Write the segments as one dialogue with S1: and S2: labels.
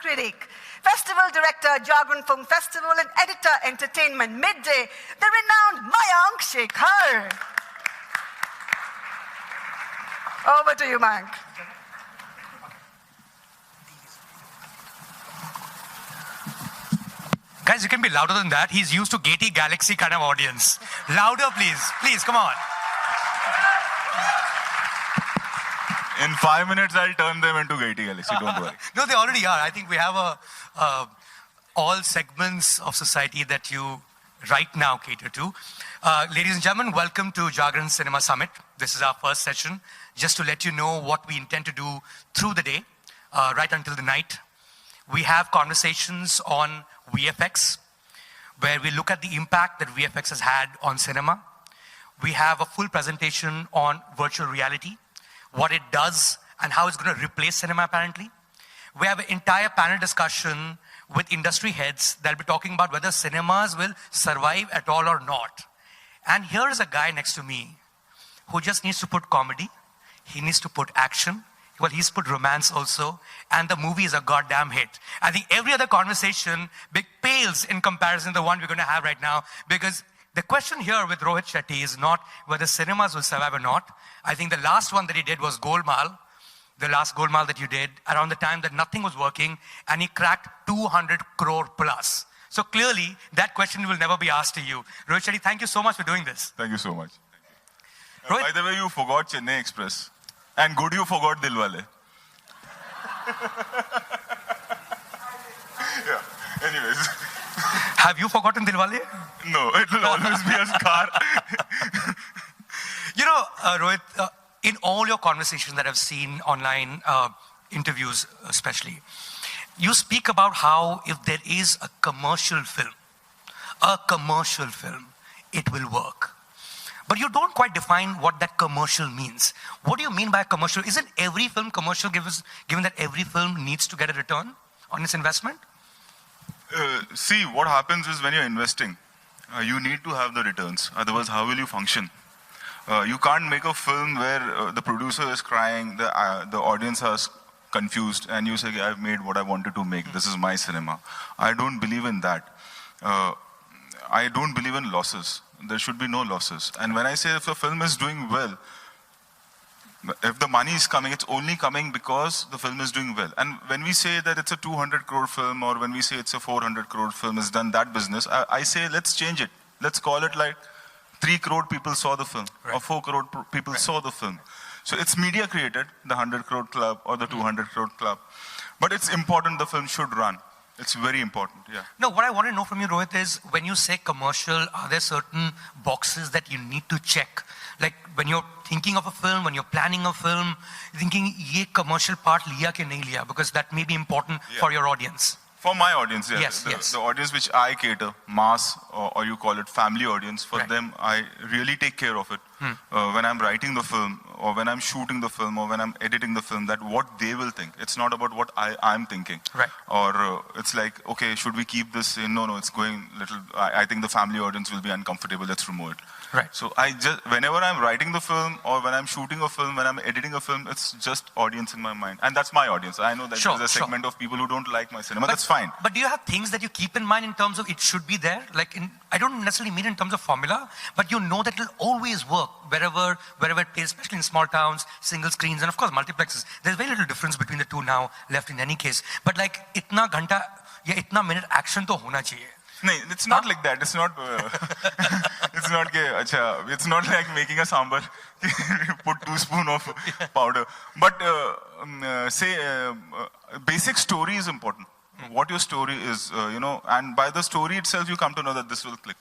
S1: critic, festival director, Jagran Film Festival, and editor, entertainment, Midday, the renowned Mayank Shekhar. Over to you, Mayank.
S2: Guys, you can be louder than that. He's used to Gatey Galaxy kind of audience. Louder, please. Please, come on.
S3: In 5 minutes, I'll turn them into Gatey Galaxy, don't worry.
S2: No, they already are. I think we have all segments of society that you right now cater to. Ladies and gentlemen, welcome to Jagran Cinema Summit. This is our first session. Just to let you know what we intend to do through the day, right until the night. We have conversations on VFX, where we look at the impact that VFX has had on cinema. We have a full presentation on virtual reality, what it does and how it's going to replace cinema apparently. We have an entire panel discussion with industry heads that'll be talking about whether cinemas will survive at all or not. And here is a guy next to me who just needs to put comedy, he needs to put action, well, he's put romance also, and the movie is a goddamn hit. I think every other conversation pales in comparison to the one we're going to have right now, because the question here with Rohit Shetty is not whether cinemas will survive or not. I think the last one that he did was Golmaal, the last Golmaal that you did, around the time that nothing was working, and he cracked 200 crore plus. So clearly, that question will never be asked to you. Rohit Shetty, thank you so much for doing this.
S3: Thank you so much. By the way, you forgot Chennai Express. And good you forgot Dilwale. Yeah, anyways.
S2: Have you forgotten Dilwale?
S3: No, it will always be a scar.
S2: You know, Rohit, in all your conversations that I've seen online, interviews especially, you speak about how if there is a commercial film, it will work. But you don't quite define what that commercial means. What do you mean by commercial? Isn't every film commercial given that every film needs to get a return on its investment?
S3: See, what happens is when you're investing, you need to have the returns. Otherwise, how will you function? You can't make a film where the producer is crying, the audience is confused, and you say, I've made what I wanted to make. This is my cinema. I don't believe in that. I don't believe in losses. There should be no losses. And when I say if a film is doing well, if the money is coming, it's only coming because the film is doing well. And when we say that it's a 200 crore film or when we say it's a 400 crore film, it's done that business, I say let's change it. Let's call it like 3 crore people saw the film, right, or 4 crore people saw the film. So it's media created, the 100 crore club or the 200 crore club. But it's important the film should run. It's very important, yeah.
S2: No, what I want to know from you, Rohit, is when you say commercial, are there certain boxes that you need to check? Like when you're thinking of a film, when you're planning a film, thinking, ye commercial part liya ke nahi liya, because that may be important for your audience.
S3: For my audience, yes.
S2: Yes,
S3: the audience which I cater, mass, or you call it family audience, for them, I really take care of it. When I'm writing the film, or when I'm shooting the film, or when I'm editing the film, that what they will think. It's not about what I'm thinking.
S2: Right.
S3: Or it's like, okay, should we keep this in? No, it's going little, I think the family audience will be uncomfortable, let's remove it.
S2: Right.
S3: So whenever I'm writing the film, or when I'm shooting a film, when I'm editing a film, it's just audience in my mind. And that's my audience. I know that there's a segment of people who don't like my cinema. That's fine.
S2: But do you have things that you keep in mind in terms of it should be there? Like I don't necessarily mean in terms of formula, but you know that it'll always work wherever it plays, especially in small towns, single screens, and of course multiplexes. There's very little difference between the two now left in any case. But like itna ghanta ya itna minute action to hona chahiye.
S3: No, it's not like that. It's not. It's not like making a sambar. Put 2 spoons of powder. But basic story is important. What your story is, and by the story itself, you come to know that this will click.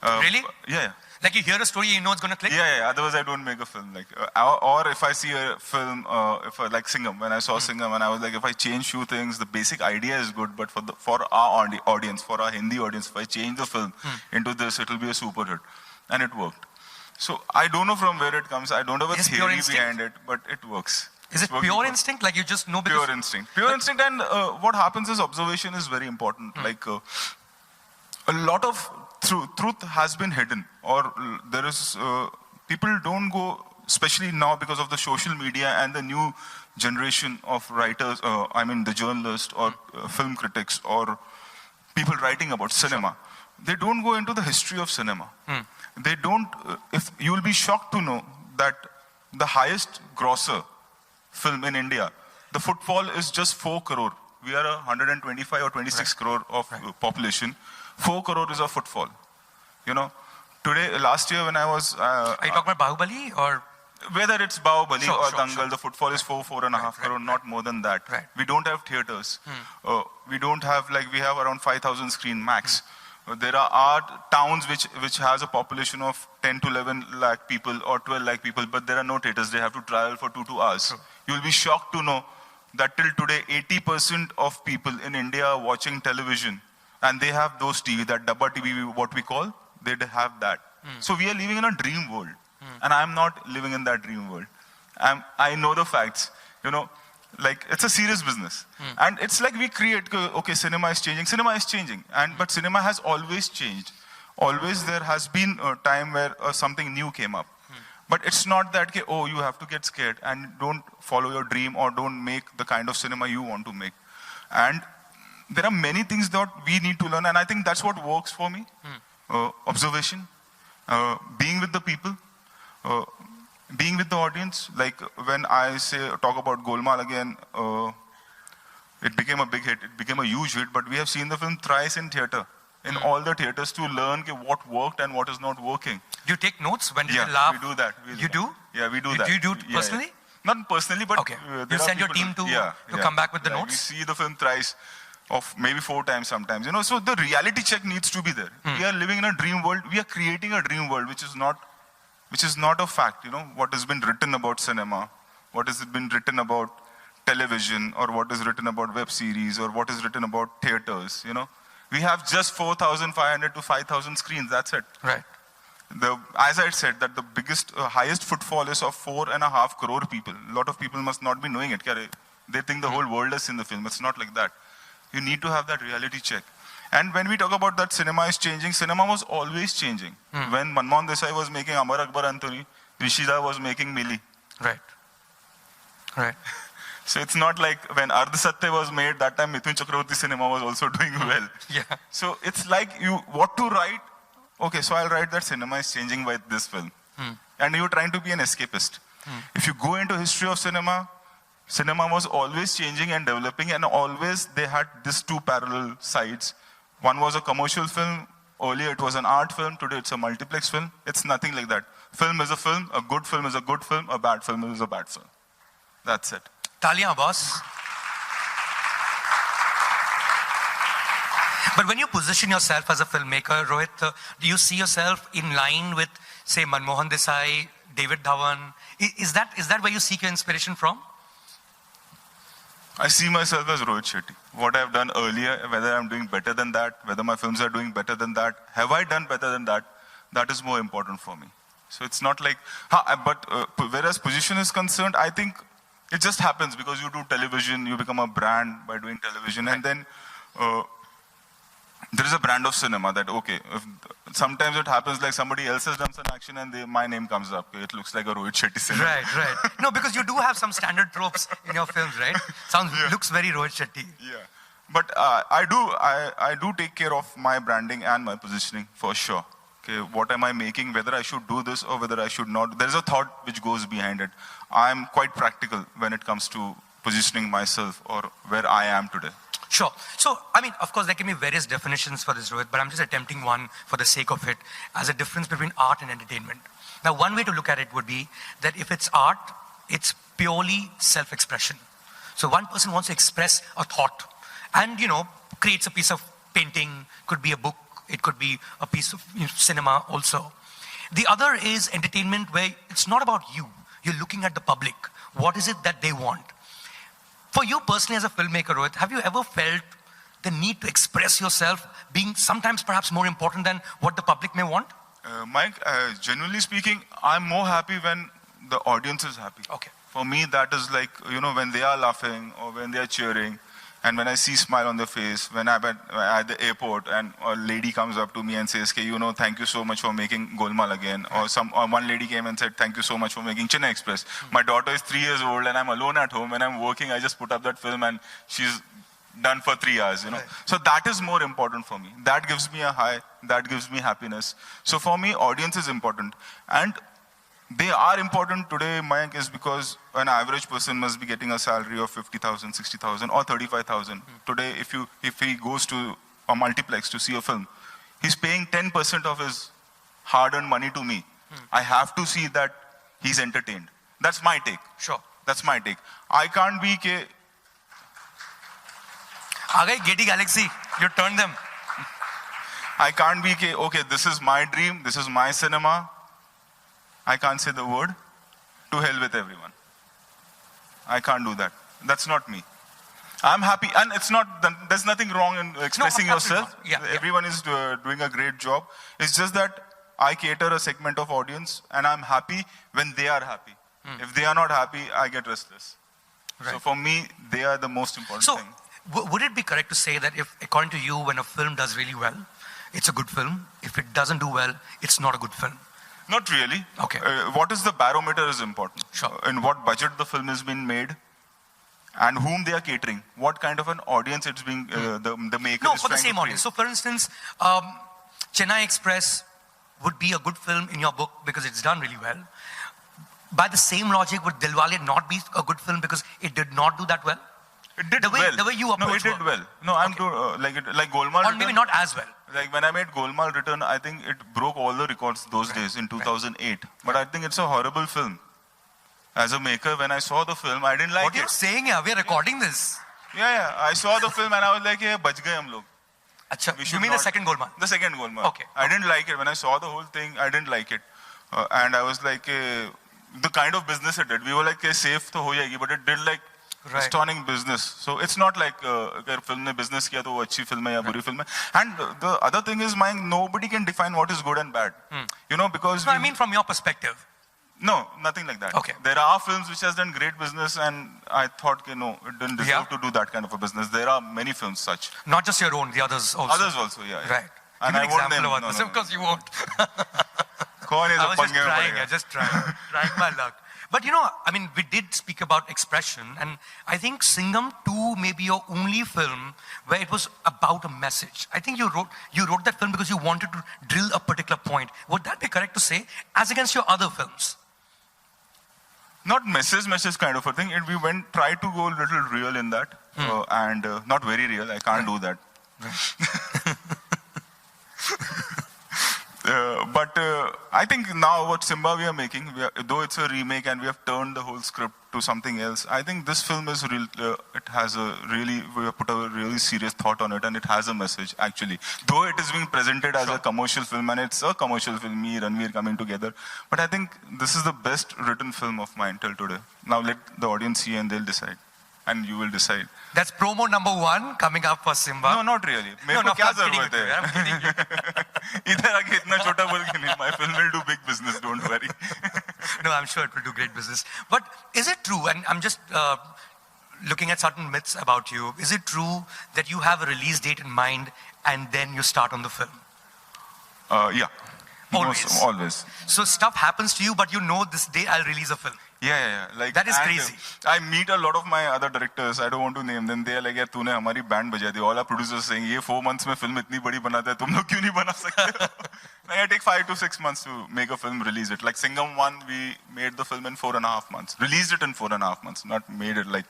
S2: Really?
S3: Yeah.
S2: Like you hear a story, you know it's going to click?
S3: Yeah. Otherwise, I don't make a film. Or if I see a film, like Singham, when I saw Singham, and I was like, if I change few things, the basic idea is good, but for our audience, for our Hindi audience, if I change the film into this, it will be a super hit. And it worked. So I don't know from where it comes. I don't have a theory behind it, but it works.
S2: Is it pure instinct? Like you just know because...
S3: Pure instinct. Pure instinct, and what happens is observation is very important. Like a lot of truth has been hidden, or there is people don't go, especially now because of the social media and the new generation of writers, the journalists or film critics or people writing about cinema, they don't go into the history of cinema. They don't, if you will be shocked to know that the highest grosser film in India, the footfall is just 4 crore. We are 125 or 26 crore of population. 4 crore is a footfall. You know, today, last year when I was...
S2: Are you talking about Bahubali or...
S3: Whether it's Bahubali or Dangal,
S2: sure.
S3: the footfall is 4.5 crore, not more than that. We don't have theaters. We don't have, we have around 5,000 screen max. There are towns which has a population of 10 to 11 lakh people or 12 lakh people, but there are no theaters. They have to travel for 2 hours. You'll be shocked to know that till today, 80% of people in India are watching television, and they have those TV, that Dabba TV, what we call, they have that. So we are living in a dream world. And I'm not living in that dream world. I know the facts. You know, it's a serious business. And it's like we create, okay, cinema is changing. Cinema is changing. But cinema has always changed. Always there has been a time where something new came up. But it's not that, you have to get scared and don't follow your dream or don't make the kind of cinema you want to make. And there are many things that we need to learn. And I think that's what works for me. Observation, being with the people. Being with the audience, like when I talk about Golmaal again, it became a big hit, it became a huge hit, but we have seen the film thrice in theater, in all the theaters to learn what worked and what is not working.
S2: Do you take notes when you laugh?
S3: Yeah, we do that.
S2: You do?
S3: Yeah, we do that.
S2: Do you do it personally?
S3: Yeah. Not personally, but
S2: okay. You send your team to come back with the notes?
S3: We see the film thrice, of maybe 4 times sometimes. You know, so the reality check needs to be there. We are living in a dream world. We are creating a dream world, which is not a fact, you know, what has been written about cinema, what has been written about television, or what is written about web series, or what is written about theaters, you know. We have just 4,500 to 5,000 screens, that's it.
S2: Right.
S3: As I said, that the biggest, highest footfall is of 4.5 crore people. A lot of people must not be knowing it. They think the whole world is in the film. It's not like that. You need to have that reality check. And when we talk about that cinema is changing, cinema was always changing. When Manmohan Desai was making Amar Akbar Anthony, Rishida was making Mili.
S2: Right. Right.
S3: So it's not like when Ardh Satya was made, that time Mithun Chakraborty cinema was also doing well.
S2: Yeah.
S3: So it's like what to write? Okay, so I'll write that cinema is changing by this film. And you're trying to be an escapist. If you go into history of cinema, cinema was always changing and developing, and always they had these 2 parallel sides. One was a commercial film, earlier it was an art film, today it's a multiplex film. It's nothing like that. Film is a film, a good film is a good film, a bad film is a bad film. That's it.
S2: Talia, boss. But when you position yourself as a filmmaker, Rohit, do you see yourself in line with, say, Manmohan Desai, David Dhawan? Is that where you seek your inspiration from?
S3: I see myself as Rohit Shetty. What I've done earlier, whether I'm doing better than that, whether my films are doing better than that, have I done better than that? That is more important for me. So it's not like, whereas position is concerned, I think it just happens because you do television, you become a brand by doing television, and then there is a brand of cinema that, okay, sometimes it happens like somebody else has done some action and my name comes up. It looks like a Rohit Shetty cinema.
S2: Right. No, because you do have some standard tropes in your films, right? Looks very Rohit Shetty.
S3: Yeah. But I do take care of my branding and my positioning for sure. Okay, what am I making, whether I should do this or whether I should not. There's a thought which goes behind it. I'm quite practical when it comes to positioning myself or where I am today.
S2: Sure. So, I mean, of course, there can be various definitions for this, Rohit, but I'm just attempting one for the sake of it as a difference between art and entertainment. Now, one way to look at it would be that if it's art, it's purely self-expression. So one person wants to express a thought and, creates a piece of painting, could be a book, it could be a piece of cinema also. The other is entertainment where it's not about you. You're looking at the public. What is it that they want? For you personally as a filmmaker, Rohit, have you ever felt the need to express yourself being sometimes perhaps more important than what the public may want?
S3: Mike, generally speaking, I'm more happy when the audience is happy.
S2: Okay.
S3: For me, that is like, when they are laughing or when they are cheering And when I see smile on their face, when I'm at the airport and a lady comes up to me and says, thank you so much for making Golmaal again. Or one lady came and said, thank you so much for making Chennai Express. My daughter is 3 years old and I'm alone at home and I'm working. I just put up that film and she's done for 3 hours,
S2: Right.
S3: So that is more important for me. That gives me a high. That gives me happiness. So for me, audience is important. And they are important today, Mayank, is because an average person must be getting a salary of 50,000, 60,000 or 35,000. Today, if he goes to a multiplex to see a film, he's paying 10% of his hard-earned money to me. I have to see that he's entertained. That's my take.
S2: Sure.
S3: That's my take. I can't be...
S2: Getty Galaxy, you turned them.
S3: I can't be... Okay, this is my dream. This is my cinema. I can't say the word. To hell with everyone. I can't do that. That's not me. I'm happy. And it's not, there's nothing wrong in expressing yourself.
S2: Yeah,
S3: Everyone is doing a great job. It's just that I cater a segment of audience and I'm happy when they are happy. If they are not happy, I get restless.
S2: Right.
S3: So for me, they are the most important thing.
S2: Would it be correct to say that if, according to you, when a film does really well, it's a good film? If it doesn't do well, it's not a good film?
S3: Not really.
S2: Okay.
S3: What is the barometer is important.
S2: Sure.
S3: In what budget the film is being made and whom they are catering. What kind of an audience it's being, the maker
S2: No,
S3: is
S2: for the
S3: trying
S2: same
S3: to
S2: audience. So
S3: create.
S2: for instance, Chennai Express would be a good film in your book because it's done really well. By the same logic, would Dilwale not be a good film because it did not do that well?
S3: It did
S2: the way,
S3: well.
S2: The way you approach
S3: No, it did
S2: work.
S3: well. No, I'm
S2: Okay.
S3: like Golmaal
S2: Or maybe not as well.
S3: Like when I made Golmaal Return, I think it broke all the records those days in 2008. But I think it's a horrible film. As a maker, when I saw the film, I didn't like
S2: What
S3: it.
S2: are you saying here? We are recording this.
S3: Yeah. I saw the film and I was like, hey, bach gaye hum log.
S2: Achha,
S3: We
S2: you
S3: should
S2: mean the
S3: not-
S2: second Golmaal?
S3: The second Golmaal.
S2: Okay.
S3: I didn't like it. When I saw the whole thing, I didn't like it. And I was like, the kind of business it did. We were like, safe to ho jayegi, but it did like
S2: Right.
S3: stunning business. So it's not like अगर film ने business किया तो वो अच्छी film है या बुरी film है. And the other thing is, nobody can define what is good and bad. Because
S2: No, I mean from your perspective.
S3: no, nothing like that.
S2: Okay.
S3: There are films which has done great business, and I thought, no, it didn't deserve to do that kind of a business. There are many films such.
S2: Not just your own, the others also.
S3: Others also, yeah.
S2: Right.
S3: And
S2: Give
S3: I
S2: me an
S3: won't
S2: example
S3: name.
S2: of others. Of course you won't.
S3: कौन है
S2: I
S3: जो
S2: was just
S3: पंगे में
S2: trying,
S3: पड़ेगा?
S2: just trying my luck. But I mean, we did speak about expression, and I think Singham 2 may be your only film where it was about a message. I think you wrote that film because you wanted to drill a particular point. Would that be correct to say, as against your other films?
S3: Not message kind of a thing. We tried to go a little real in that, and not very real. I can't do that. But I think now what Simba we are making, though it's a remake and we have turned the whole script to something else, I think this film is real. It has we have put a really serious thought on it, and it has a message actually. Though it is being presented as a commercial film, and it's a commercial film, me, Ranveer coming together. But I think this is the best written film of mine till today. Now let the audience see and they'll decide. And you will decide.
S2: That's promo number 1 coming up for Simba.
S3: No, not really. मेरे को
S2: No,
S3: क्या
S2: I'm kidding
S3: जरूरत
S2: with you.
S3: है?
S2: I'm kidding you.
S3: इधर आके इतना छोटा बोल के नहीं. My film will do big business. Don't worry.
S2: No, I'm sure it will do great business. But is it true, and I'm just looking at certain myths about you, is it true that you have a release date in mind and then you start on the film?
S3: Yeah.
S2: Always.
S3: Always.
S2: So stuff happens to you, but you know this day I'll release a film.
S3: Yeah. Like
S2: That is
S3: and,
S2: crazy.
S3: I meet a lot of my other directors. I don't want to name them. They are like, यार तूने हमारी band बजा दी. All our producers saying, ये 4 months में film इतनी बड़ी बनाता है, तुम लोग क्यों नहीं बना सकते? Like, I take 5 to 6 months to make a film, release it. Like Singham 1, we made the film in 4.5 months. Released it in 4.5 months. Not made it like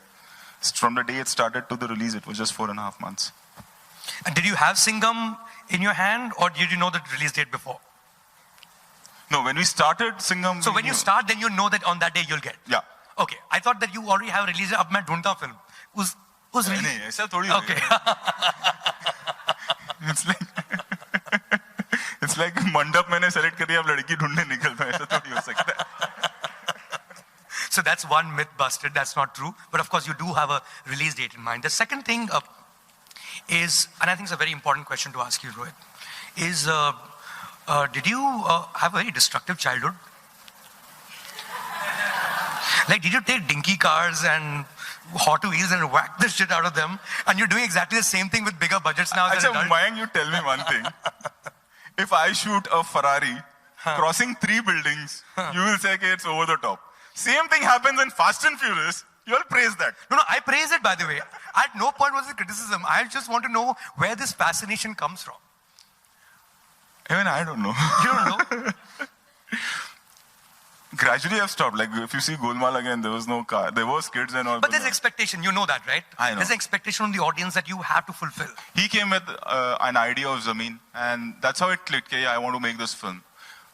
S3: from the day it started to the release. It was just 4.5 months.
S2: And did you have Singham in your hand, or did you know the release date before?
S3: No, when we started Singham.
S2: So when you start, then you know that on that day you'll get.
S3: Yeah.
S2: Okay, I thought that you already have released it. अब मैं ढूंढता हूँ film. उस release.
S3: नहीं, ऐसा थोड़ी
S2: Okay.
S3: It's like मंडप मैंने select कर दिया, अब लड़की ढूंढने निकल पाए, ऐसा थोड़ी हो सकता है.
S2: So that's one myth busted. That's not true. But of course, you do have a release date in mind. The second thing is, and I think it's a very important question to ask you, Rohit, is did you have a very destructive childhood? Like, did you take dinky cars and Hot Wheels and whack the shit out of them. And you're doing exactly the same thing with bigger budgets now as an
S3: Achha,
S2: adult.
S3: Mayank, you tell me one thing. If I shoot a Ferrari crossing 3 buildings, you will say okay, it's over the top. Same thing happens in Fast and Furious. You'll praise that.
S2: No, I praise it, by the way. At no point was it criticism. I just want to know where this fascination comes from.
S3: Even I don't know.
S2: You don't know?
S3: Gradually, I've stopped. Like, if you see Golmaal again, there was no car. There was kids and all.
S2: But there's expectation. You know that, right?
S3: I know.
S2: There's an expectation from the audience that you have to fulfill.
S3: He came with an idea of Zameen, and that's how it clicked. Okay, I want to make this film.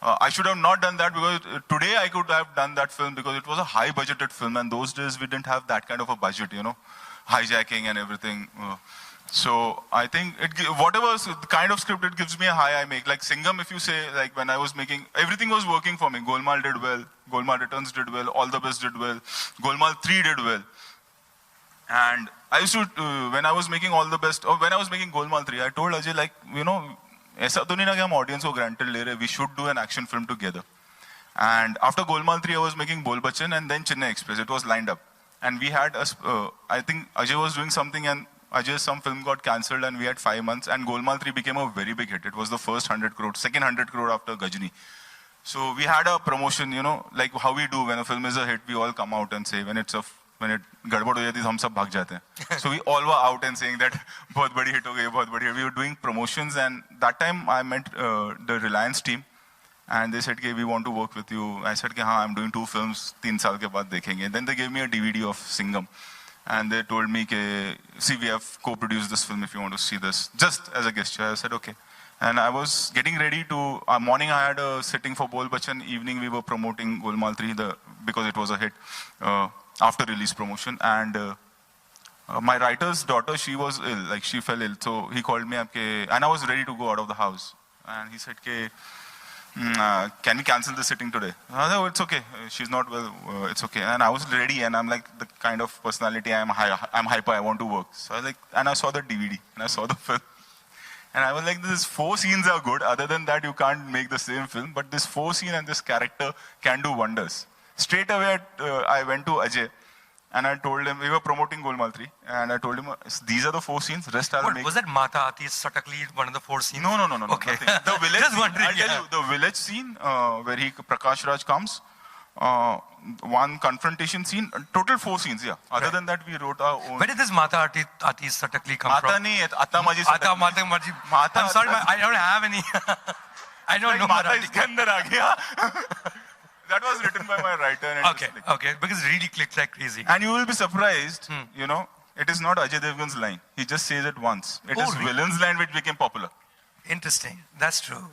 S3: I should have not done that because today I could have done that film because it was a high-budgeted film, and those days we didn't have that kind of a budget, you know, hijacking and everything. So I think whatever kind of script it gives me a high, I make. Like Singham, if you say, like when I was making, everything was working for me. Golmaal did well, Golmaal Returns did well, All the Best did well, Golmaal 3 did well. And I used to, when I was making All the Best, or when I was making Golmaal 3, I told Ajay, like, you know, ऐसा तो नहीं ना कि हम audience को granted ले रहे, we should do an action film together. And after Golmaal 3, I was making Bol Bachan and then Chennai Express. It was lined up. And we had, I think Ajay was doing something and some film got cancelled and we had 5 months and Golmaal 3 became a very big hit. It was the first 100 crore, second 100 crore after Ghajini. So we had a promotion, you know, like how we do when a film is a hit, we all come out and say when it gadbad ho jati hum sab bhag jate hain. So we all were out and saying that bahut badi hit ho gayi, bahut badi hit. We were doing promotions and that time I met the Reliance team and they said, okay, we want to work with you. I said, okay, I'm doing 2 films, 3 saal ke baad dekhenge. Then they gave me a DVD of Singham. And they told me, see, we have co-produced this film if you want to see this. Just as a gesture. I said, okay. And I was getting ready to, morning I had a sitting for Bol Bachan. Evening we were promoting Golmaal 3 because it was a hit after release promotion. And my writer's daughter, she was ill, like she fell ill. So he called me up and I was ready to go out of the house. And he said, can we cancel the sitting today? No, it's okay. She's not well. It's okay. And I was ready, and I'm like the kind of personality I'm hyper. I want to work. So I was like, and I saw the DVD, and I saw the film, and I was like, these 4 scenes are good. Other than that, you can't make the same film. But this 4 scene and this character can do wonders. Straight away, I went to Ajay. And I told him, we were promoting Golmaal 3, and I told him, these are the 4 scenes, rest I'll make.
S2: Was that Mata Aati Satakli, one of the 4 scenes?
S3: No.
S2: Okay.
S3: Nothing. The village
S2: Just
S3: scene,
S2: wondering,
S3: I'll tell you, the village scene where Prakash Raj comes, one confrontation scene, total 4 scenes, yeah. Other than that, we wrote our own.
S2: Where did this Mata Aati Satakli come
S3: Mata
S2: from?
S3: nahi, Atta Maji Satakli.
S2: Mata Maji. I'm sorry, I don't have any. I don't know
S3: Mata
S2: Marathi.
S3: iske andar aa gaya. That was written by my writer. And
S2: Okay, because it really clicked like crazy.
S3: And you will be surprised, you know, it is not Ajay Devgan's line. He just says it once. It is
S2: really?
S3: villain's line which became popular.
S2: Interesting. That's true.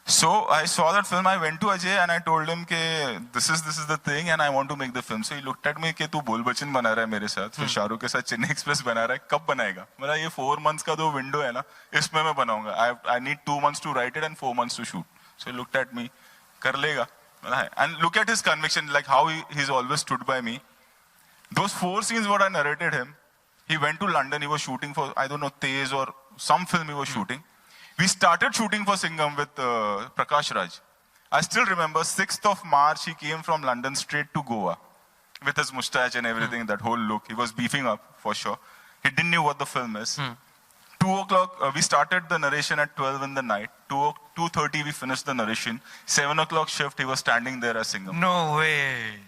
S3: So I saw that film. I went to Ajay and I told him that this is the thing and I want to make the film. So he looked at me that tu Bol Bachan bana raha hai mere sath. Fir Shahrukh ke sath Chennai Express bana raha hai. Kab banayega? Mera ye 4 months ka do window hai na. Isme main banaunga. I need 2 months to write it and 4 months to shoot. So he looked at me. Kar lega. And look at his conviction, like how he's always stood by me. Those 4 scenes what I narrated him, he went to London, he was shooting for, I don't know, Tez or some film he was shooting. We started shooting for Singham with Prakash Raj. I still remember 6th of March, he came from London straight to Goa with his mustache and everything, that whole look. He was beefing up for sure. He didn't know what the film is. 2 o'clock, we started the narration at 12 in the night. 2:30 we finished the narration. 7 o'clock shift, he was standing there as Singham.
S2: No way.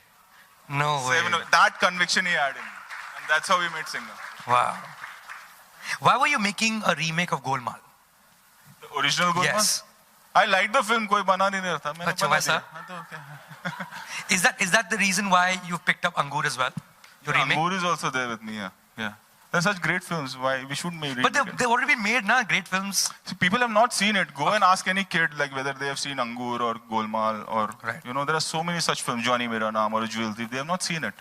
S3: That conviction he had in me. And that's how we made Singham.
S2: Wow. Why were you making a remake of Golmaal?
S3: The original Golmaal?
S2: Yes.
S3: I liked the film. Koi bana nahi raha tha. Maine
S2: Achha,
S3: bana
S2: waisa?
S3: diya.
S2: Is that the reason why you picked up Angur as well? Your remake?
S3: Angur is also there with me, yeah. They're such great films. Why we should make it?
S2: But they've already been made, na? Great films.
S3: See, people have not seen it. Go and ask any kid like whether they have seen Angur or Golmaal or you know there are so many such films. Johnny Mera Naam or Jewel Thief. They have not seen it.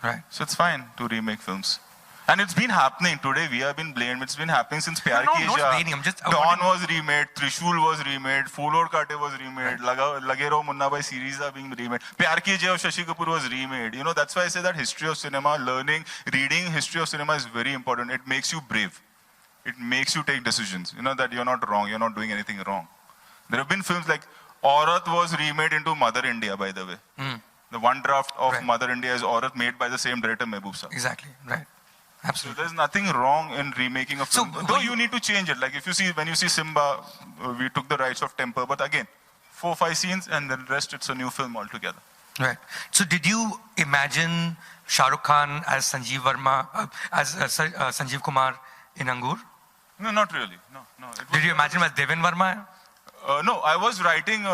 S2: Right.
S3: So it's fine to remake films. And it's been happening. Today we have been blamed. It's been happening since Pyar Ki
S2: not
S3: Isha.
S2: blaming.
S3: Dawn was remade. Trishul was remade. Phool Aur Kaate was remade. Lage Raho Munna Bhai series are being remade. Pyar Ki Isha of Shashi Kapoor was remade. You know, that's why I say that history of cinema, reading history of cinema is very important. It makes you brave. It makes you take decisions. You know that you're not wrong. You're not doing anything wrong. There have been films like Aurat was remade into Mother India, by the way. The one draft of
S2: Right.
S3: Mother India is Aurat, made by the same director, Mehboob Saab.
S2: Exactly. Right.
S3: So
S2: Absolutely.
S3: there's nothing wrong in remaking a film.
S2: So,
S3: Though you need to change it. Like if you see, when you see Simba, we took the rights of Temper, but again, 4-5 scenes and the rest it's a new film altogether.
S2: Right. So did you imagine Shah Rukh Khan as Sanjeev Verma, Sanjeev Kumar in Angur?
S3: No, not really. No. It was-
S2: Did you imagine him as Devin Verma?
S3: No, I was writing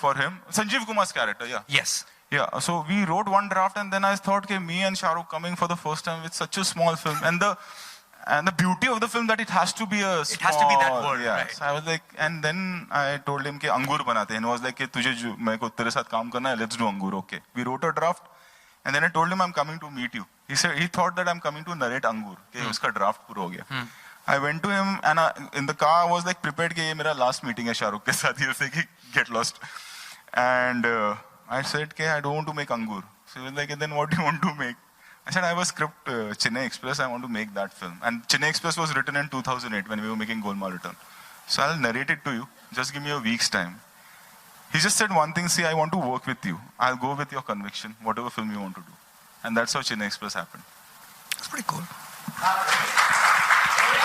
S3: for him. Sanjeev Kumar's character, yeah.
S2: Yes.
S3: Yeah, so we wrote one draft and then I thought, okay, me and Shah Rukh coming for the first time with such a small film. And the beauty of the film that it has to be a small...
S2: It has to be that word,
S3: yeah.
S2: right.
S3: So I was like, and then I told him, कि अंगूर बनाते हैं. And he was like, कि मेरे को तेरे साथ काम करना है, let's do अंगूर, okay. We wrote a draft and then I told him I'm coming to meet you. He thought that I'm coming to narrate अंगूर, कि उसका draft पूरा हो गया. I went to him and in the car I was like prepared कि ये मेरा last meeting है Shah Rukh के साथ. He was like, get lost. And I said, कि I don't want to make अंगूर. So he was like, then what do you want to make? I said, I have a script, Chennai Express, I want to make that film. And Chennai Express was written in 2008 when we were making Golmaal Return. So I'll narrate it to you. Just give me a week's time. He just said one thing, see, I want to work with you. I'll go with your conviction, whatever film you want to do. And that's how Chennai Express happened.
S2: That's pretty cool.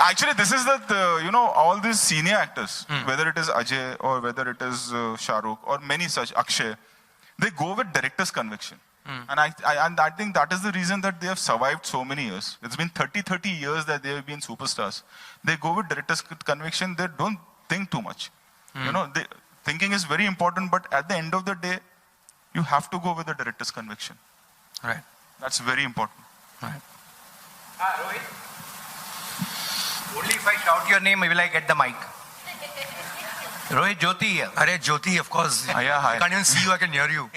S3: Actually, this is all these senior actors, whether it is Ajay or whether it is Shah Rukh or many such, Akshay, they go with director's conviction. And I think that is the reason that they have survived so many years. It's been 30 years that they have been superstars. They go with director's conviction. They don't think too much. Thinking is very important, but at the end of the day, you have to go with the director's conviction.
S2: Right.
S3: That's very important.
S2: Right.
S4: Rohit. Only if I shout your name will I get the mic. Rohit Jyoti here.
S2: Arey, Jyoti, of course.
S3: Yeah, hi.
S2: I can't even see you, I can hear you.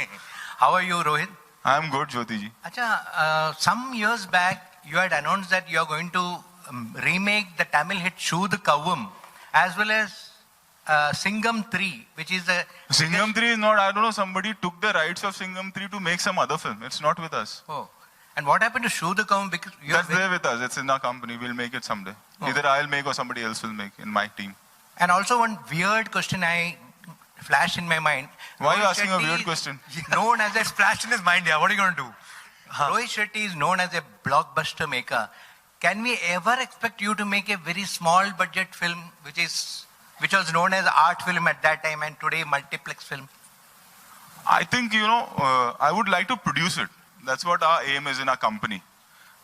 S4: How are you, Rohit?
S3: I'm good, Jyoti ji.
S4: Acha, some years back, you had announced that you are going to remake the Tamil hit Shood Kavum, as well as Singham 3, which is the...
S3: Singham 3 is not, I don't know, somebody took the rights of Singham 3 to make some other film. It's not with us.
S4: Oh. And what happened to Shood Kavum? Because you
S3: That's there with us. It's in our company. We'll make it someday.
S4: Oh.
S3: Either I'll make or somebody else will make in my team.
S4: And also one weird question I flashed in my mind.
S3: Why are you
S4: Rohit
S3: asking a
S4: Shetty
S3: weird
S4: is
S3: question?
S4: Known as a
S2: Flashed in his mind, yeah. What are you going to do?
S4: Rohit Shetty is known as a blockbuster maker. Can we ever expect you to make a very small budget film, which was known as art film at that time and today multiplex film?
S3: I think, I would like to produce it. That's what our aim is in our company.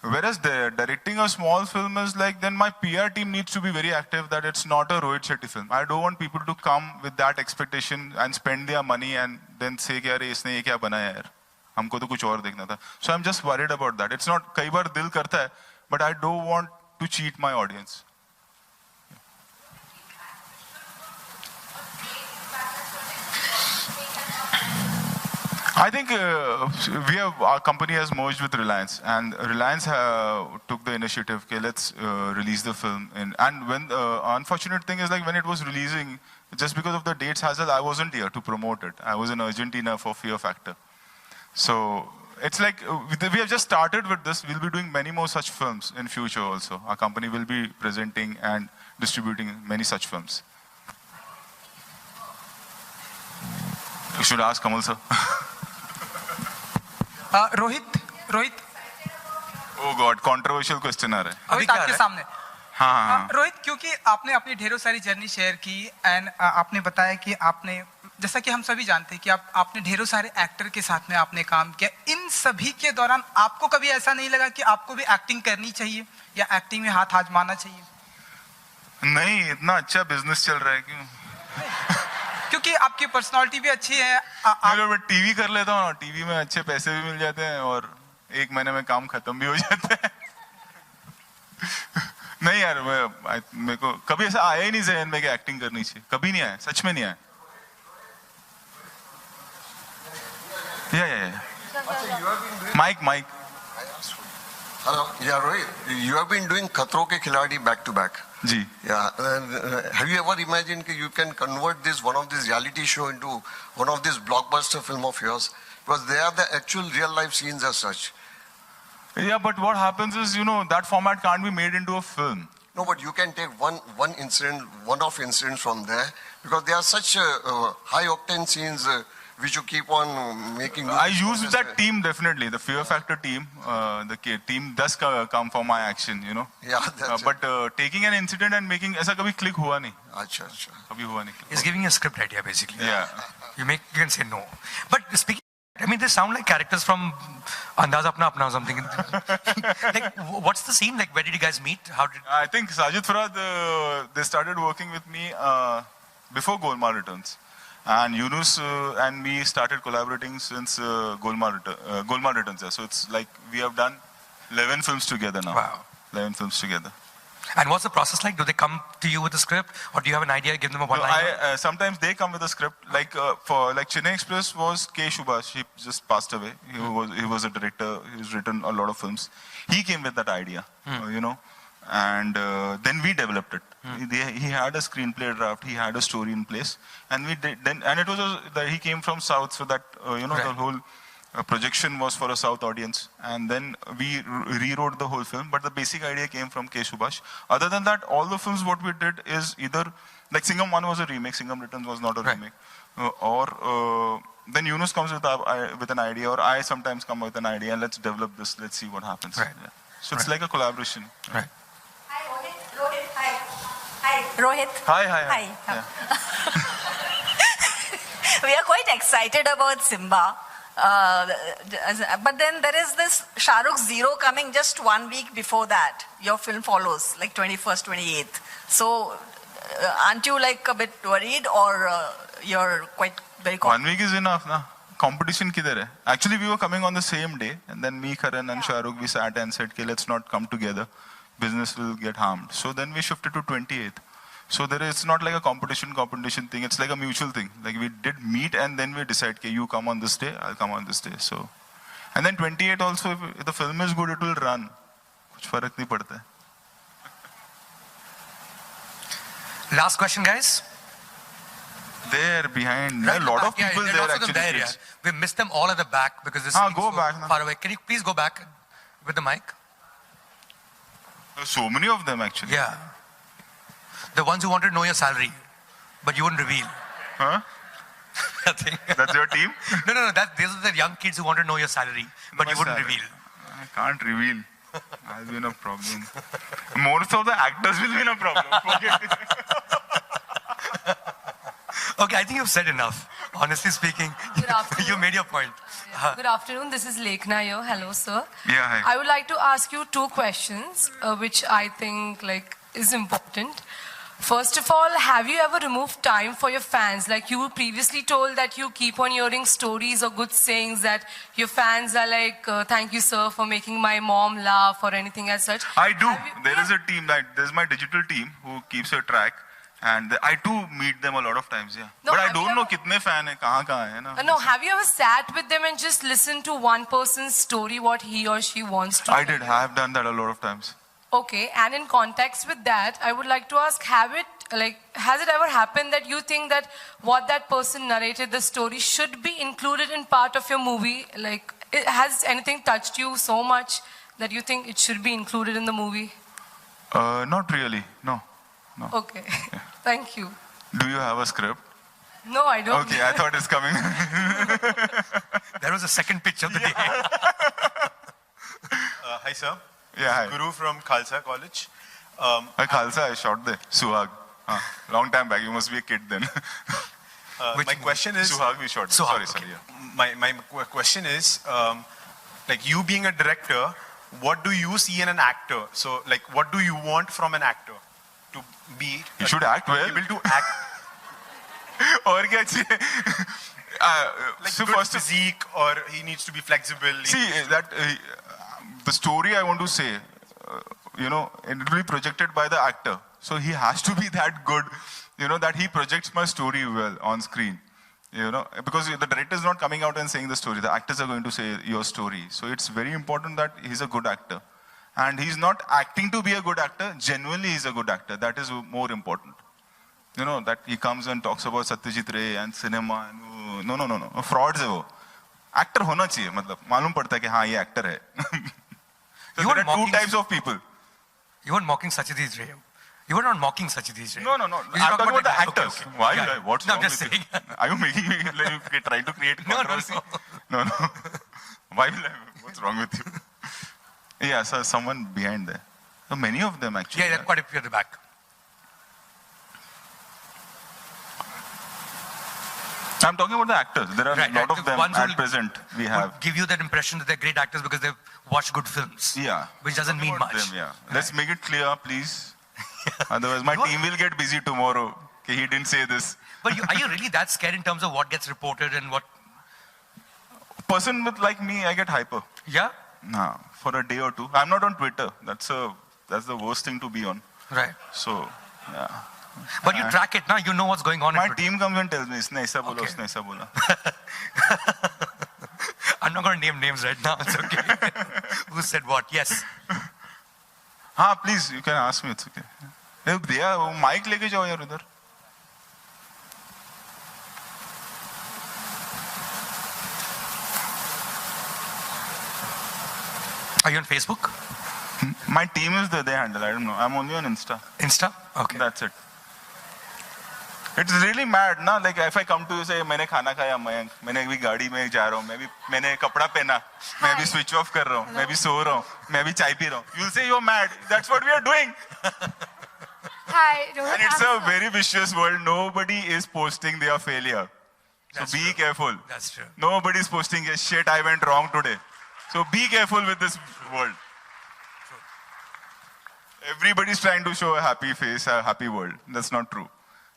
S3: Whereas directing a small film is like, then my PR team needs to be very active that it's not a Rohit Shetty film. I don't want people to come with that expectation and spend their money and then say, कि अरे इसने ये क्या बनाया यार, हमको तो कुछ और देखना था. So I'm just worried about that. It's not, कई बार दिल करता है, but I don't want to cheat my audience. I think our company has merged with Reliance, and Reliance took the initiative. Okay, let's release the film. And when unfortunate thing is like when it was releasing, just because of the dates hassle, I wasn't here to promote it. I was in Argentina for Fear Factor. So it's like we have just started with this. We'll be doing many more such films in future also. Our company will be presenting and distributing many such films. You should ask Kamal sir.
S5: Rohit
S3: Oh God, controversial question आ रहा है.
S5: रोहित
S2: क्या
S5: आपके
S2: है?
S5: सामने
S3: हाँ.
S5: रोहित, क्योंकि आपने अपनी ढेरों सारी जर्नी शेयर की एंड आपने बताया कि आपने, जैसा कि हम सभी जानते हैं कि आपने ढेरों सारे एक्टर के साथ में आपने काम किया. इन सभी के दौरान आपको कभी ऐसा नहीं लगा कि आपको भी एक्टिंग करनी चाहिए या एक्टिंग में हाथ आजमाना चाहिए?
S3: नहीं, इतना अच्छा बिजनेस चल रहा है क्यों?
S5: क्योंकि आपकी पर्सनालिटी भी अच्छी है.
S3: मैं टीवी कर लेता हूँ. टीवी में अच्छे पैसे भी मिल जाते हैं और 1 महीने में काम खत्म भी हो जाता है. नहीं यार, मेरे को कभी ऐसा आया ही नहीं जहन में कि एक्टिंग करनी चाहिए. कभी नहीं आया, सच में नहीं आया. Mike.
S6: Hello, yeah, Rohit. You have been doing Khatron Ke Khiladi back to back.
S3: Ji.
S6: Yeah, have you ever imagined that you can convert one of these reality show into one of these blockbuster film of yours? Because they are the actual real life scenes as such.
S3: Yeah, but what happens is, that format can't be made into a film.
S6: No, but you can take one-off incident from there, because they are such high octane scenes we should keep on making.
S3: I use that team definitely. The Fear Factor team. Team does come for my action, you know.
S6: Yeah, that's
S3: but taking an incident and making ऐसा कभी click हुआ नहीं.
S6: अच्छा.
S3: कभी हुआ नहीं.
S2: He's giving you a script idea basically.
S3: Yeah.
S2: You can say no. But speaking, I mean, they sound like characters from Andaz Apna Apna or something. Like, what's the scene? Like, where did you guys meet? How did?
S3: I think Sajid Farad, they started working with me before Golmaal Returns. And Yunus and me started collaborating since Golmaal Returns. Yeah. So it's like we have done 11 films together now.
S2: Wow.
S3: 11 films together.
S2: And what's the process like? Do they come to you with a script, or do you have an idea? Give them a one-liner.
S3: Sometimes they come with a script. Like for Chennai Express was K. Subhash. He just passed away. He was a director. He's written a lot of films. He came with that idea, you know, and then we developed it. He had a screenplay draft. He had a story in place, and we did. And it was that he came from South, so that you know, the whole projection was for a South audience, and then we rewrote the whole film, but the basic idea came from K. Subhash. Other than that, all the films what we did is either, like Singham 1 was a remake, Singham Returns was not a remake, or then Yunus comes with an idea, or I sometimes come with an idea, and let's develop this, let's see what happens.
S2: Right.
S3: Yeah. So it's like a collaboration.
S2: Right.
S1: Hi, Rohit. Hi. Hi, Rohit.
S3: Hi. Yeah.
S1: We are quite excited about Simba. But then there is this Shah Rukh Zero coming just 1 week before that. Your film follows, like 21st, 28th. So aren't you like a bit worried, or you're quite very
S3: 1 week is enough, na? Competition kidhar hai? Actually, we were coming on the same day, and then me, Karan, and Shah Rukh, we sat and said, okay, let's not come together. Business will get harmed. So then we shifted to 28th. So it's not like a competition thing. It's like a mutual thing. Like we did meet and then we decide, okay, you come on this day, I'll come on this day. So, and then 28 also, if the film is good, it will run. Kuch farak nahi padta hai.
S2: Last question, guys.
S3: There behind,
S2: Right
S3: a lot of
S2: back.
S3: people
S2: there
S3: there
S2: are lots of
S3: actually.
S2: them there,
S3: kids.
S2: We missed them all at the back because this is
S3: Go
S2: so
S3: back, na.
S2: far away. Can you please go back with the mic?
S3: So many of them actually.
S2: Yeah. The ones who wanted to know your salary, but you wouldn't reveal.
S3: Huh?
S2: Nothing.
S3: That's your team?
S2: No. These are the young kids who want to know your salary, but you wouldn't reveal.
S3: I can't reveal. I'll be in a problem. Most of the actors will be in a problem. Forget it.
S2: Okay, I think you've said enough. Honestly speaking,
S7: Good afternoon.
S2: you made your point.
S7: Good afternoon. This is Lekhna here. Hello, sir.
S3: Yeah, hi.
S7: I would like to ask you 2 questions, which I think is important. First of all, have you ever removed time for your fans? Like you previously told that you keep on hearing stories or good sayings that your fans are like, thank you, sir, for making my mom laugh or anything as such.
S3: I do.
S7: Have you-
S3: There is a team, there's my digital team who keeps a track. And I do meet them a lot of times, yeah.
S7: No,
S3: but I
S7: have you
S3: don't know
S7: ever-
S3: kitne fan hai, kahan hai, na.
S7: No, have you ever sat with them and just listened to one person's story, what he or she wants to
S3: I
S7: tell
S3: did.
S7: you?
S3: I have done that a lot of times.
S7: Okay, and in context with that, I would like to ask, has it ever happened that you think that what that person narrated, the story, should be included in part of your movie? Like, has anything touched you so much that you think it should be included in the movie?
S3: Not really, no.
S7: Okay, thank you.
S3: Do you have a script?
S7: No, I don't.
S3: Okay, I thought it's coming.
S2: There was a second pitch of the day.
S8: Hi, sir.
S3: Yeah, hi.
S8: Guru from Khalsa College.
S3: Khalsa, I shot there. Suhag. Long time back, you must be a kid then.
S8: My question is...
S3: Suhag we shot.
S2: Suhag,
S3: Sorry,
S2: okay.
S3: yeah.
S8: My question is, like you being a director, what do you see in an actor? So, like, what do you want from an actor to be?
S3: He should act well.
S8: Able to act
S3: और क्या चाहिए?
S8: like
S3: So
S8: good
S3: first,
S8: physique, or he needs to be flexible.
S3: see that the story I want to say, it will be projected by the actor. So he has to be that good, that he projects my story well on screen. Because the director is not coming out and saying the story. The actors are going to say your story. So it's very important that he's a good actor. And he's not acting to be a good actor. Genuinely, he's a good actor. That is more important. That he comes and talks about Satyajit Ray and cinema. And, no. Frauds है वो. Actor होना चाहिए. मतलब मालूम पड़ता है कि हाँ ये actor है. So
S2: You
S3: there
S2: were
S3: are two
S2: mocking-
S3: types of people.
S2: You weren't mocking Satyajit Ray. You were not mocking Satyajit, right?
S3: No.
S2: You
S3: I'm
S2: talk
S3: talking about the
S2: okay,
S3: actors.
S2: okay.
S3: Why?
S2: Yeah.
S3: What's
S2: No,
S3: wrong
S2: I'm just
S3: with
S2: saying.
S3: you? Are you making me like, trying to create
S2: No,
S3: controversy? No. Why will I? What's wrong with you? Yeah, so someone behind there. So many of them actually.
S2: Yeah, there are quite a few at the back.
S3: I'm talking about the actors. There are
S2: Right,
S3: a lot
S2: right.
S3: of
S2: The
S3: them
S2: ones
S3: at
S2: who
S3: present we
S2: Would
S3: have.
S2: give you that impression that they're great actors because they've watched good films.
S3: Yeah.
S2: Which doesn't mean
S3: About
S2: much.
S3: them, yeah. Let's make it clear, please. Otherwise, my team will get busy tomorrow. Okay, he didn't say this.
S2: But are you really that scared in terms of what gets reported and what?
S3: Person with like me, I get hyper.
S2: Yeah?
S3: Nah, for a day or two. I'm not on Twitter. That's the worst thing to be on.
S2: Right.
S3: So, yeah.
S2: But you track it now, you know what's going on.
S3: My
S2: in Twitter.
S3: team comes and tells me, इसने ऐसा बोला,
S2: Okay.
S3: उसने ऐसा बोला.
S2: I'm not going to name names right now. It's okay. Who said what? Yes.
S3: हाँ, please, you can ask me. It's okay. भैया, वो mic लेके जाओ यार उधर.
S2: Are you on Facebook?
S3: My team is the they handle. I don't know. I'm only on Insta.
S2: Insta? Okay.
S3: That's it. It's really mad, ना? Like if I come to you say मैंने खाना खाया मयंक, मैंने अभी गाड़ी में जा रहा हूँ, मैंने कपड़ा पहना, मैं अभी switch off कर रहा हूँ, मैं अभी सो रहा हूँ, मैं अभी चाय पी रहा हूँ. You'll say you're mad. That's what we are doing.
S9: Hi, Rohit.
S3: And it's a very vicious world. Nobody is posting their failure. So
S2: That's
S3: be
S2: true.
S3: careful.
S2: That's true.
S3: Nobody is posting a shit I went wrong today. So be careful with this world. Everybody's trying to show a happy face, a happy world. That's not true.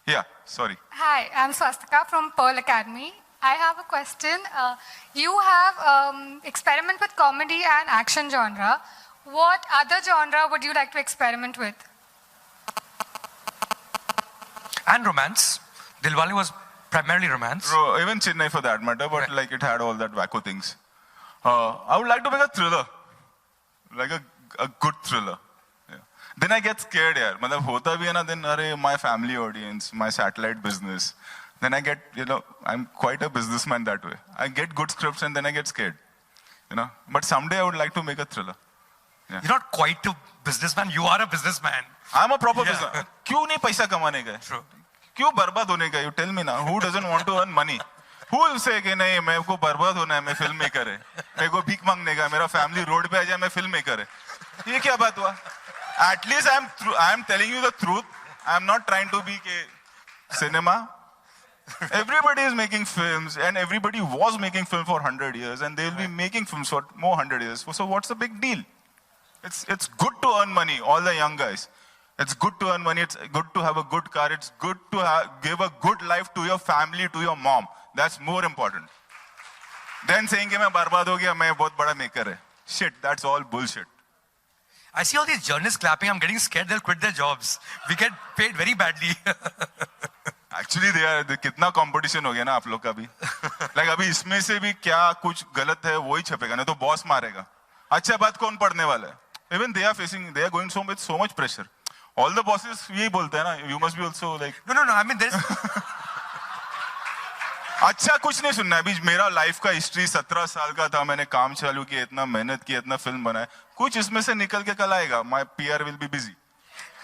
S3: Yeah, sorry.
S9: Hi, I'm Swastika from Pearl Academy. I have a question. You have experiment with comedy and action genre. What other genre would you like to experiment with?
S2: And romance. Dilwale was primarily romance.
S3: Even Chennai for that matter, but like it had all that wacko things. I would like to make a thriller. Like a good thriller. Yeah. Then I get scared, yaar. Matlab hota bhi hai na, then arey, my family audience, my satellite business. Then I get, I'm quite a businessman that way. I get good scripts and then I get scared. But someday I would like to make a thriller. Yeah.
S2: You're not quite a businessman. You are a businessman.
S3: I'm a proper
S2: Yeah.
S3: businessman. क्यों नहीं पैसा कमाने का?
S2: True.
S3: क्यों बर्बाद होने का? You tell me now. Who doesn't want to earn money? Who will say कि नहीं मेरे को बर्बाद होना है, मैं फिल्म मेकर है, मेरे को भीख मांगने का, मेरा फैमिली रोड पे आ जाए, मैं फिल्म मेकर है. ये क्या बात हुआ? At least I'm telling you the truth. I'm not trying to be cinema. Everybody is making films and everybody was making film for 100 years and they will be making films for more 100 years. So what's the big deal? It's good to earn money, all the young guys. It's good to earn money. It's good to have a good car. It's good to give a good life to your family, to your mom. That's more important. Then saying कि मैं बर्बाद हो गया, मैं बहुत बड़ा maker है. Shit, that's all bullshit.
S2: I see all these journalists clapping. I'm getting scared they'll quit their jobs. We get paid very badly.
S3: Actually, कितना competition हो गया ना आप लोग का भी. Like अभी इसमें से भी क्या कुछ गलत है वही छपेगा, नहीं तो बॉस मारेगा. अच्छा बात कौन पढ़ने वाला है? Even they are going with so much pressure. All the bosses यही बोलते हैं ना. You must be also like.
S2: No. I mean, there's.
S3: अच्छा कुछ नहीं सुनना है. अभी मेरा लाइफ का हिस्ट्री 17 साल का था. मैंने काम चालू किया, इतना मेहनत किया, इतना फिल्म बनाया. कुछ इसमें से निकल के कल आएगा. My PR will be busy.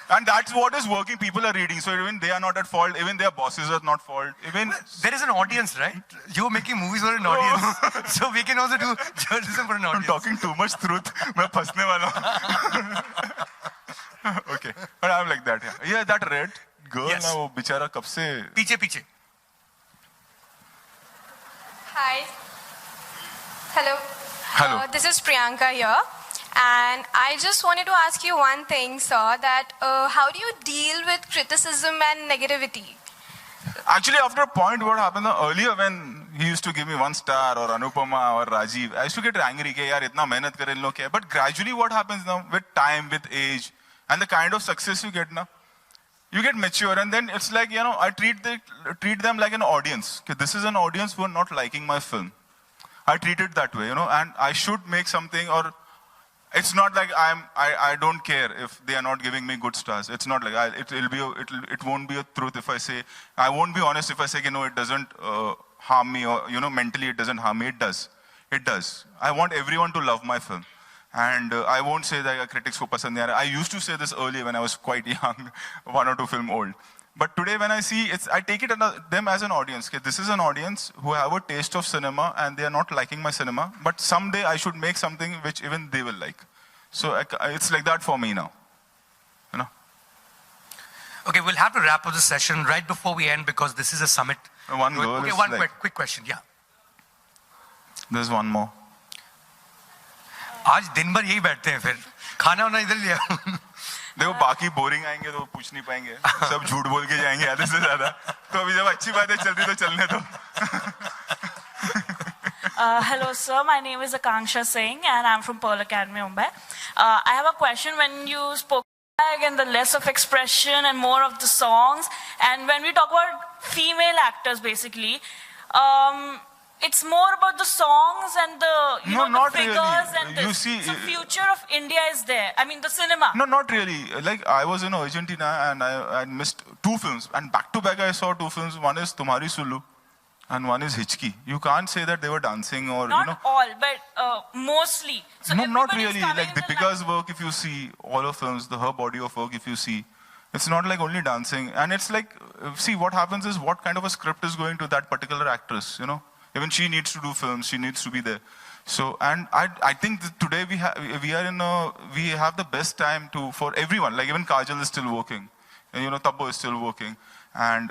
S3: And that's what is working. People are reading. So even they are not at fault. Even their bosses are not fault. Even
S2: There is an audience, right? You're making movies for an audience. So we can also do journalism for an
S3: I'm
S2: audience.
S3: talking too much truth. मैं फंसने वाला हूँ. Okay. But I'm like that. Yeah, that red girl
S2: Yes.
S3: ना वो बेचारा कब से.
S2: पीछे.
S10: Hi. Hello.
S3: Hello.
S10: This is Priyanka here. And I just wanted to ask you one thing, sir, that how do you deal with criticism and negativity?
S3: Actually, after a point, what happened earlier when he used to give me 1 star or Anupama or Rajiv, I used to get angry कि यार इतना मेहनत करे इन लोग क्या. But gradually, what happens now with time, with age, and the kind of success you get now, you get mature, and then it's like I treat them like an audience. Okay, this is an audience who are not liking my film. I treat it that way, and I should make something or. It's not like I don't care if they are not giving me good stars. It's not like it won't be a truth if I say, I won't be honest if I say, no, it doesn't harm me or, mentally it doesn't harm me. It does. I want everyone to love my film. And I won't say that critics ko pasand nahi aa raha. I used to say this earlier when I was quite young, 1 or 2 film old. But today when I see, I take it them as an audience. Okay? This is an audience who have a taste of cinema and they are not liking my cinema. But someday I should make something which even they will like. So it's like that for me now. You know?
S2: Okay, we'll have to wrap up the session right before we end because this is a summit.
S3: One girl
S2: okay,
S3: is
S2: one
S3: like,
S2: quick question, yeah.
S3: There's one more.
S2: आज दिन भर यही बैठते हैं फिर खाना वाना इधर लिया
S3: देखो बाकी बोरिंग आएंगे तो पूछ नहीं पाएंगे सब झूठ बोल के जाएंगे आधे से ज्यादा तो अभी जब अच्छी बातें चलती तो चलने दो
S11: Hello sir, my name is Akanksha Singh and I'm from Pearl Academy, Mumbai. I have a question. When you spoke again the less of expression and more of the songs, and when we talk about female actors basically, it's more about the songs and the the figures
S3: really.
S11: and
S3: You
S11: this.
S3: see,
S11: So future of India is there. I mean the cinema.
S3: No, not really. Like I was in Argentina and I missed 2 films and back to back I saw 2 films. One is Tumhari Sulu and one is Hichki. You can't say that they were dancing or
S11: Not all, but mostly. So
S3: no, not
S11: everybody is
S3: really.
S11: coming
S3: Like
S11: in the
S3: Deepika's work, if you see all her films, her body of work, if you see, it's not like only dancing. And it's like, see, what happens is what kind of a script is going to that particular actress, you know. Even she needs to do films, she needs to be there. So, and I think that today we have the best time for everyone. Like even Kajal is still working, and, Tabbo is still working, and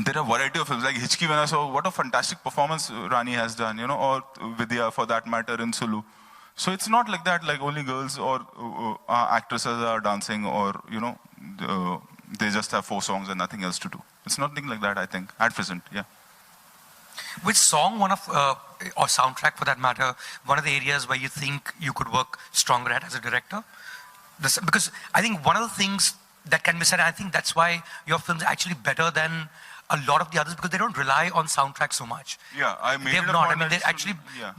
S3: there are a variety of films like Hichki. When I saw what a fantastic performance Rani has done, or Vidya for that matter in Sulu. So it's not like that, like only girls or actresses are dancing, or they just have 4 songs and nothing else to do. It's nothing like that, I think, at present. Yeah.
S2: Which song, or soundtrack for that matter, one of the areas where you think you could work stronger at as a director? Because I think one of the things that can be said, and I think that's why your films are actually better than a lot of the others, because they don't rely on soundtrack so much.
S3: Yeah, I made
S2: They've
S3: it a
S2: not. I
S3: point
S2: mean,
S3: that
S2: they actually,
S3: yeah.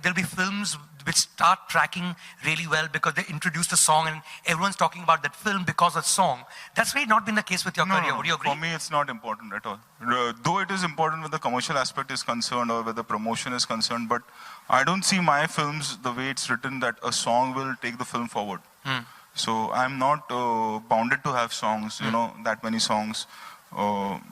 S2: there'll be films which start tracking really well because they introduced a song and everyone's talking about that film because of the song. That's really not been the case with your career. Would you agree?
S3: For me, it's not important at all. Though it is important when the commercial aspect is concerned or where the promotion is concerned, but I don't see my films the way it's written that a song will take the film forward. So I'm not bounded to have songs, that many songs.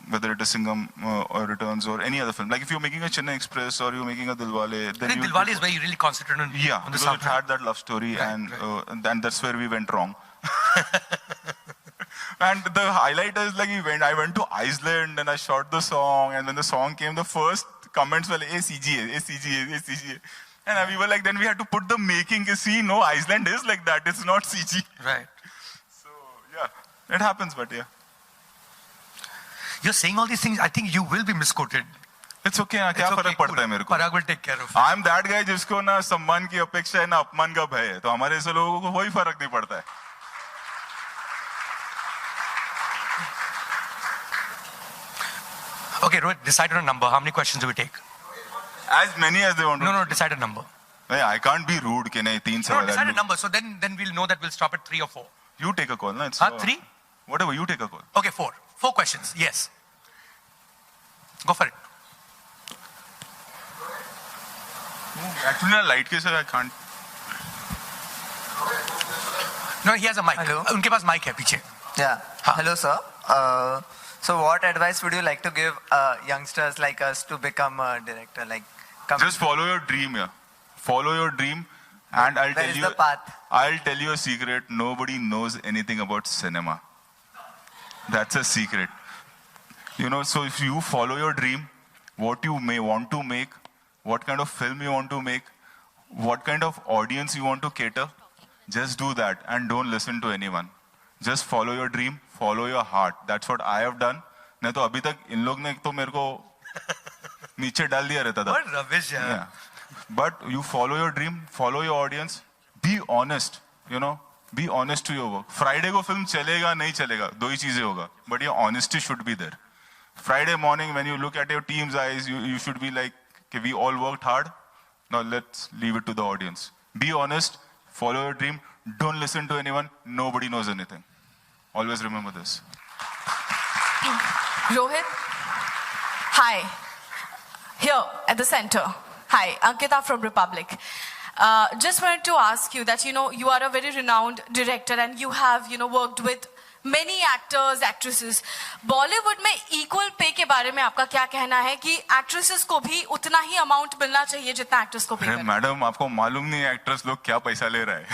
S3: Whether it is Singham or Returns or any other film. Like if you're making a Chennai Express or you're making a Dilwale, then
S2: Dilwale is where you really concentrate on,
S3: yeah,
S2: on the
S3: because
S2: soundtrack.
S3: it had that love story, right. And that's where we went wrong. And the highlight is like I went to Iceland and I shot the song, and when the song came, the first comments were like, CGA. And we were like, then we had to put the making, see, no, Iceland is like that, it's not CG.
S2: Right.
S3: So, yeah, it happens, but yeah.
S2: You're saying all these things, I think you will be misquoted.
S3: It's okay, क्या फर्क पड़ता है मेरे को?
S2: Parag will take care of it.
S3: I'm that guy जिसको ना सम्मान की अपेक्षा है ना अपमान का भय है, तो हमारे ऐसे लोगों को कोई फर्क नहीं पड़ता है.
S2: Okay, Rohit, decide on a number. How many questions do we take?
S3: As many as they want to.
S2: No, decide a number.
S3: I can't be rude. कि नहीं 3 सवाल.
S2: No, decide a number. So then we'll know that we'll stop at 3 or 4.
S3: You take a call, na?
S2: 3?
S3: Whatever, you take a call.
S2: Okay, 4. 4 questions. Yes. Go for it.
S3: Actually, na light के I can't.
S2: No, he has a mic.
S12: Hello.
S2: उनके पास mic है पीछे.
S12: Yeah. Hello, sir. So what advice would you like to give youngsters like us to become a director?
S3: Just follow your dream, yeah. Follow your dream, and I'll tell you.
S12: Where is the path?
S3: I'll tell you a secret. Nobody knows anything about cinema. That's a secret. So if you follow your dream, what you may want to make, what kind of film you want to make, what kind of audience you want to cater, just do that and don't listen to anyone. Just follow your dream, follow your heart. That's what I have done. नहीं तो अभी तक इन लोग ने तो मेरे को नीचे डाल दिया रहता था.
S2: What rubbish, yeah.
S3: But you follow your dream, follow your audience, be honest, be honest to your work. Friday को film चलेगा नहीं चलेगा, 2 ही चीजें होगा. But your honesty should be there. Friday morning when you look at your team's eyes, you should be like, okay, we all worked hard. Now let's leave it to the audience. Be honest, follow your dream, don't listen to anyone. Nobody knows anything. Always remember this.
S13: Rohit, hi. Here at the center. Hi, Ankita from Republic. Just wanted to ask you that, you are a very renowned director and you have, worked with many actors, actresses. Bollywood में equal pay के बारे में आपका क्या कहना है कि actresses को भी उतना ही amount मिलना चाहिए जितना actors को pay करना है?
S3: मैडम आपको मालूम नहीं है एक्ट्रेस लोग क्या पैसा ले रहा है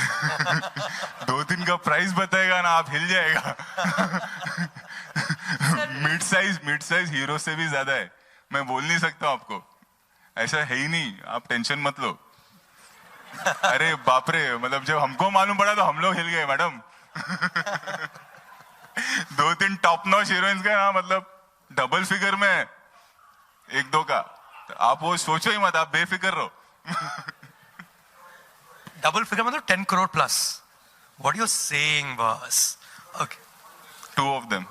S3: 2-3 का प्राइस बताएगा ना आप हिल जाएगा मिड साइज हीरो से भी ज्यादा है मैं बोल नहीं सकता आपको ऐसा है ही नहीं आप टेंशन मत लो अरे बाप रे मतलब जब हमको मालूम पड़ा तो हम लोग हिल गए मैडम 2-3 टॉप नॉच हीरोइंस का ना मतलब डबल फिगर में 1-2 का तो आप वो सोचो ही मत आप बेफिक्र रहो
S2: डबल फिगर मतलब 10 crore plus. What you're saying was okay.
S3: 2 of them.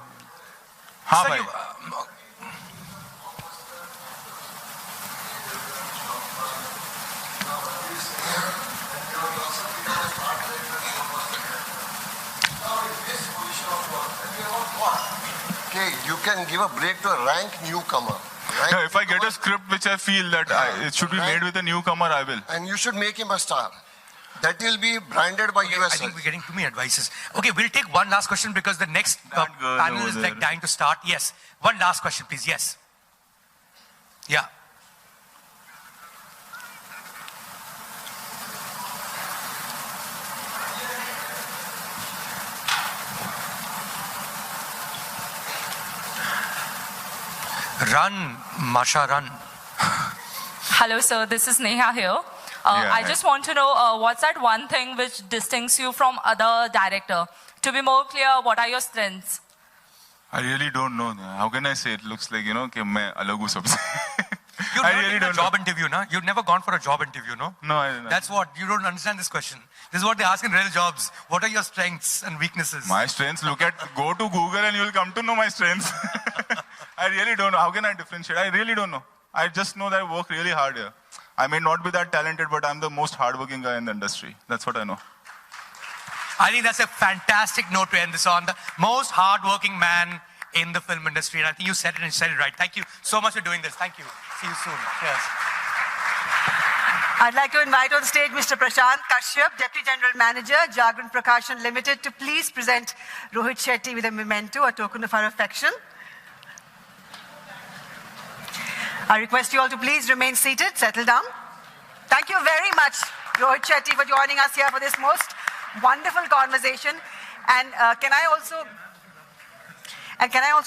S3: हाँ भाई.
S6: Okay, you can give a break to a rank newcomer. Right?
S3: Yeah, if I get a script which I feel that it should be made with a newcomer, I will.
S6: And you should make him a star. That will be branded by US.
S2: I think we're getting too many advices. Okay, we'll take one last question because the next panel is like dying to start. Yes, one last question, please. Yes. Yeah. Run, Masha, run.
S14: Hello, sir. This is Neha here. I just want to know what's that one thing which distinguishes you from other director? To be more clear, what are your strengths?
S3: I really don't know. How can I say? It looks like, कि मैं अलग हूँ सबसे.
S2: You've never taken a job interview, no? You've never gone for a job interview, no?
S3: No, I didn't.
S2: That's what, you don't understand this question. This is what they ask in real jobs. What are your strengths and weaknesses?
S3: My strengths, go to Google and you'll come to know my strengths. I really don't know. How can I differentiate? I really don't know. I just know that I work really hard here. I may not be that talented, but I'm the most hardworking guy in the industry. That's what I know.
S2: I think that's a fantastic note to end this on. The most hardworking man in the film industry. And I think you said it and you said it right. Thank you so much for doing this. Thank you. See you soon. Cheers.
S15: I'd like to invite on stage Mr. Prashant Kashyap, Deputy General Manager, Jagran Prakashan Limited, to please present Rohit Shetty with a memento, a token of our affection. I request you all to please remain seated, settle down. Thank you very much, Rohit Shetty, for joining us here for this most wonderful conversation. And can I also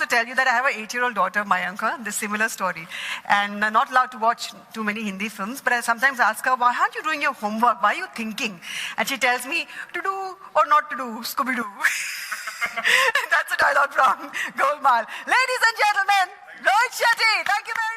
S15: tell you that I have an 8-year-old daughter, Mayanka, this similar story. And not allowed to watch too many Hindi films, but I sometimes ask her, why aren't you doing your homework? Why are you thinking? And she tells me, to do or not to do, Scooby-Doo. That's a dialogue from Golmaal. Ladies and gentlemen, Rohit Shetty, thank you very much.